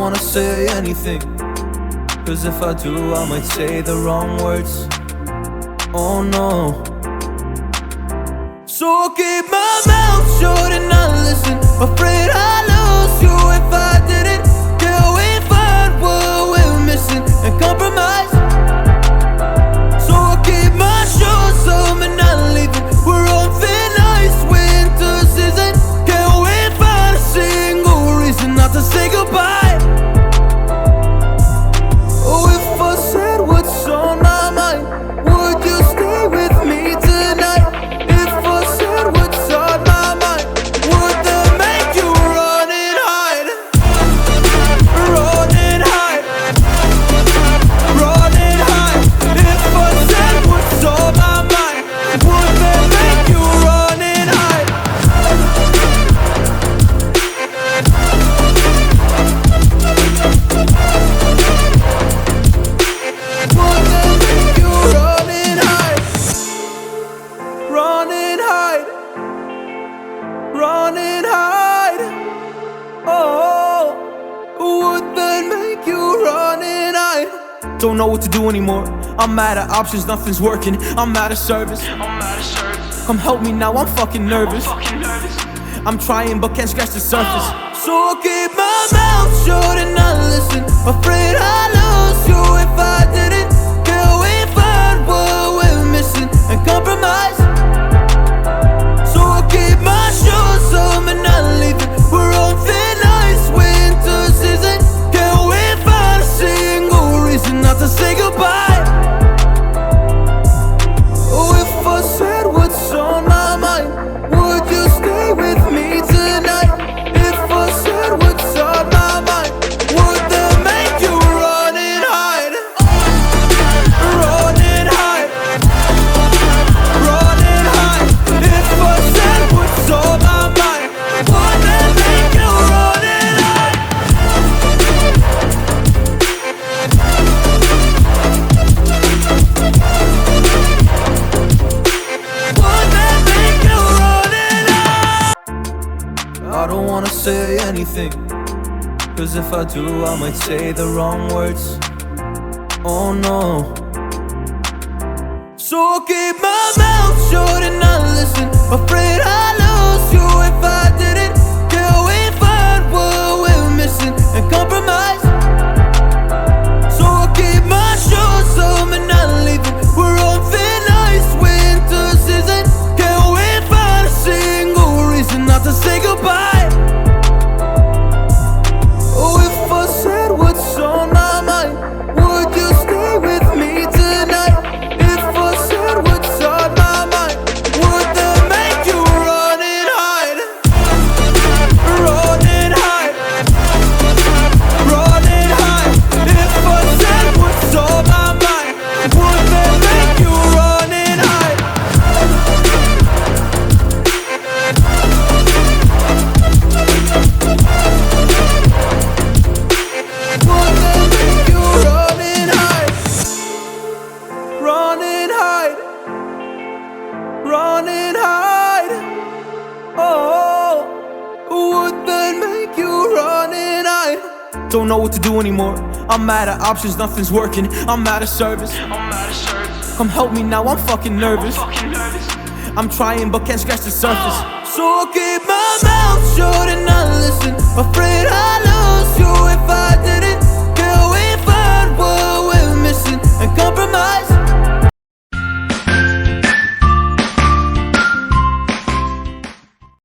wanna say anything, cause if I do I might say the wrong words. Oh no. So I'll keep my mouth shut and not listen, afraid I'd lose you if I didn't. Can we find what we're missing and compromise? So I'll keep my shoes on and not leaving. We're on thin ice, winter season. Can we find a single reason not to say goodbye? Oh, if I said what's on my mind, would you stay with me tonight? If I said what's on my mind, would that make you run and hide? Run and hide. Run and hide. If I said what's on my mind, would that make you run and hide? Would that make you run and hide? Run and hide. Run and hide. Oh, would that make you run and hide? Don't know what to do anymore. I'm out of options, nothing's working. I'm out of service. Come help me now, I'm fucking nervous. I'm trying but can't scratch the surface. So I'll keep my mouth shut and not listen, afraid I'd lose you if I didn't. Can we find what we're missing and compromise? So I'll keep my shoes on and not leaving. We're on thin ice, winter season. Can we find a single reason not to say goodbye? Oh, if I said what's on my mind, would you stay with me tonight? If I said what's on my mind, would that make you run and hide? Run and hide. Run and hide. If I said what's on my mind, would that make you run and hide? Would that make you run and hide? I don't wanna say anything, cause if I do I might say the wrong words. Oh no. So I'll keep my mouth shut and not listen, afraid I'd lose you if I didn't. Can we find what we're missing and compromise? So I'll keep my shoes on and not leaving. We're on thin ice, winter season. Can we find a single reason not to say goodbye? Oh, if I said what's on my mind, would you stay with me tonight? If I said what's on my mind, would that make you run and hide? Run and hide. Run and hide. If I said what's on my mind, would that make you run and hide? Would that make you run and hide? Run and hide. Run and hide. Oh, would that make you run and hide? Don't know what to do anymore. I'm out of options, nothing's working. I'm out of service. Come help me now, I'm fucking nervous. I'm trying but can't scratch the surface. So I'll keep my mouth shut and not listen, afraid I